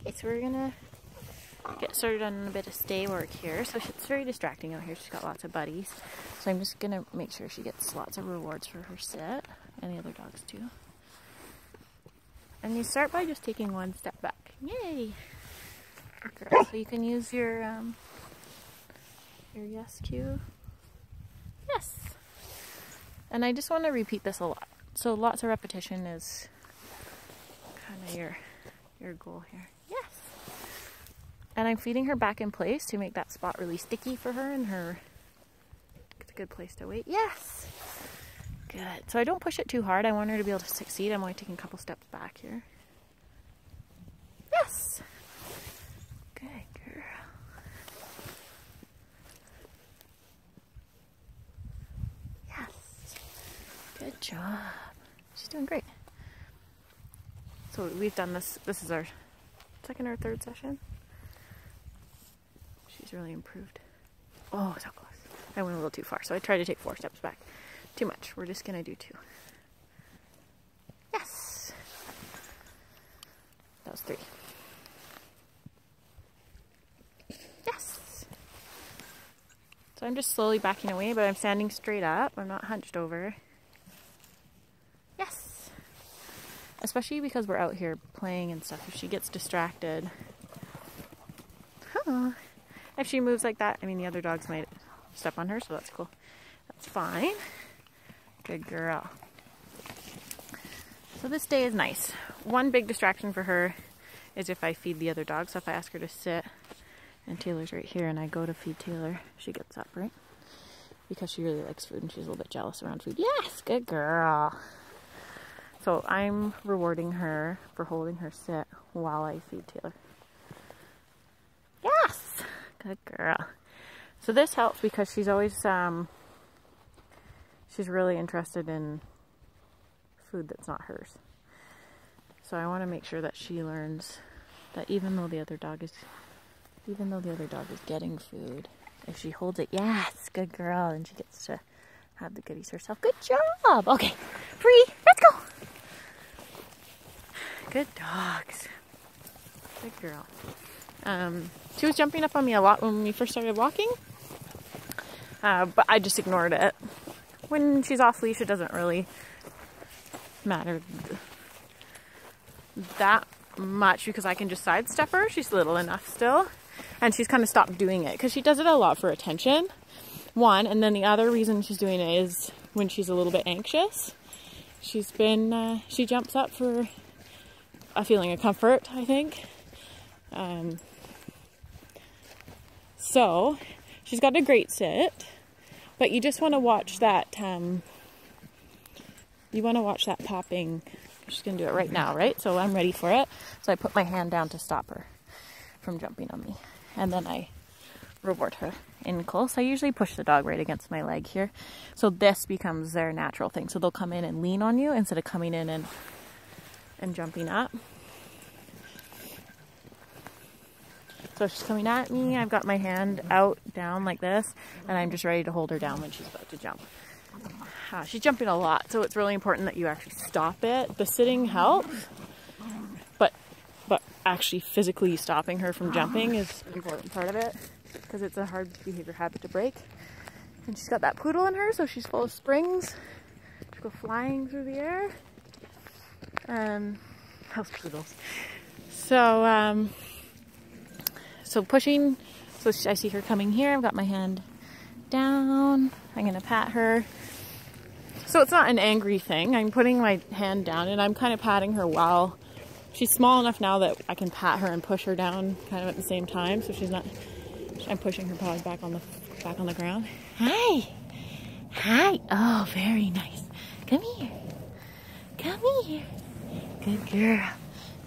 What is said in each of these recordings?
Okay, so we're gonna get started on a bit of stay work here. So it's very distracting out here. She's got lots of buddies. So I'm just gonna make sure she gets lots of rewards for her sit, and the other dogs too. And you start by just taking one step back. Yay! Girl. So you can use your yes cue. Yes! And I just want to repeat this a lot. So lots of repetition is kind of your goal here. Yes! And I'm feeding her back in place to make that spot really sticky for her, and it's a good place to wait. Yes! Good. So I don't push it too hard. I want her to be able to succeed. I'm only taking a couple steps back here. Yes! Good girl. Yes. Good job. She's doing great. So we've done this. This is our second or third session. She's really improved. Oh, so close. I went a little too far, so I tried to take 4 steps back. Too much. We're just gonna do 2. Yes! That was 3. Yes! So I'm just slowly backing away, but I'm standing straight up. I'm not hunched over. Yes! Especially because we're out here playing and stuff. If she gets distracted. Huh. If she moves like that, I mean, the other dogs might step on her, so that's cool. That's fine. Good girl. So this day is nice. One big distraction for her is if I feed the other dog. So if I ask her to sit, and Taylor's right here, and I go to feed Taylor, she gets up, right? Because she really likes food and she's a little bit jealous around food. Yes, good girl. So I'm rewarding her for holding her sit while I feed Taylor. Yes, good girl. So this helps because she's always, she's really interested in food that's not hers. So I want to make sure that she learns that even though the other dog is getting food, if she holds it, yes, good girl, and she gets to have the goodies herself. Good job. Okay, free. Let's go. Good dogs. Good girl. She was jumping up on me a lot when we first started walking, but I just ignored it. When she's off leash, it doesn't really matter that much because I can just sidestep her. She's little enough still, and she's kind of stopped doing it because she does it a lot for attention, one, and then the other reason she's doing it is when she's a little bit anxious. She's been, she jumps up for a feeling of comfort, I think. So she's got a great sit, but you just want to watch that, you want to watch that popping. She's going to do it right now, right? So I'm ready for it. So I put my hand down to stop her from jumping on me. And then I reward her in close. I usually push the dog right against my leg here. So this becomes their natural thing. So they'll come in and lean on you instead of coming in and jumping up. So she's coming at me. I've got my hand out, down like this, and I'm just ready to hold her down when she's about to jump. She's jumping a lot, so it's really important that you actually stop it. The sitting helps, but actually physically stopping her from jumping is an important part of it because it's a hard behavior habit to break. And she's got that poodle in her, so she's full of springs. She'll go flying through the air. House poodles. So, so pushing, so I see her coming here. I've got my hand down. I'm going to pat her. So it's not an angry thing. I'm putting my hand down and I'm kind of patting her while she's small enough now that I can pat her and push her down kind of at the same time. So she's not, I'm pushing her paws back on the ground. Hi. Hi. Oh, very nice. Come here. Come here. Good girl.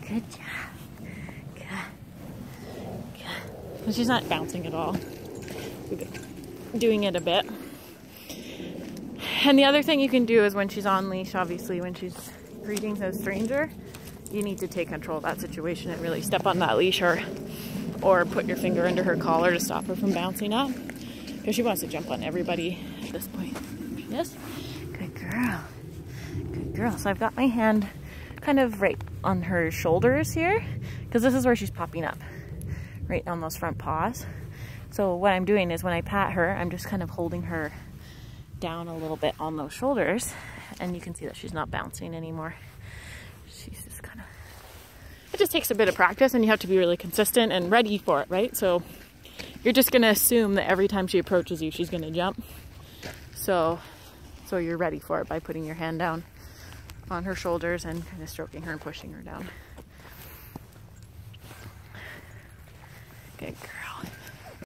Good job. Good. She's not bouncing at all. We've been doing it a bit. And the other thing you can do is when she's on leash, obviously when she's greeting a stranger, you need to take control of that situation and really step on that leash or put your finger under her collar to stop her from bouncing up. Because she wants to jump on everybody at this point. Yes? Good girl. Good girl. So I've got my hand kind of right on her shoulders here because this is where she's popping up, right on those front paws. So what I'm doing is when I pat her, I'm just kind of holding her down a little bit on those shoulders, and you can see that she's not bouncing anymore. She's just kind of, it just takes a bit of practice, and you have to be really consistent and ready for it, right? So you're just gonna assume that every time she approaches you, she's gonna jump. So you're ready for it by putting your hand down on her shoulders and kind of stroking her and pushing her down. Good girl.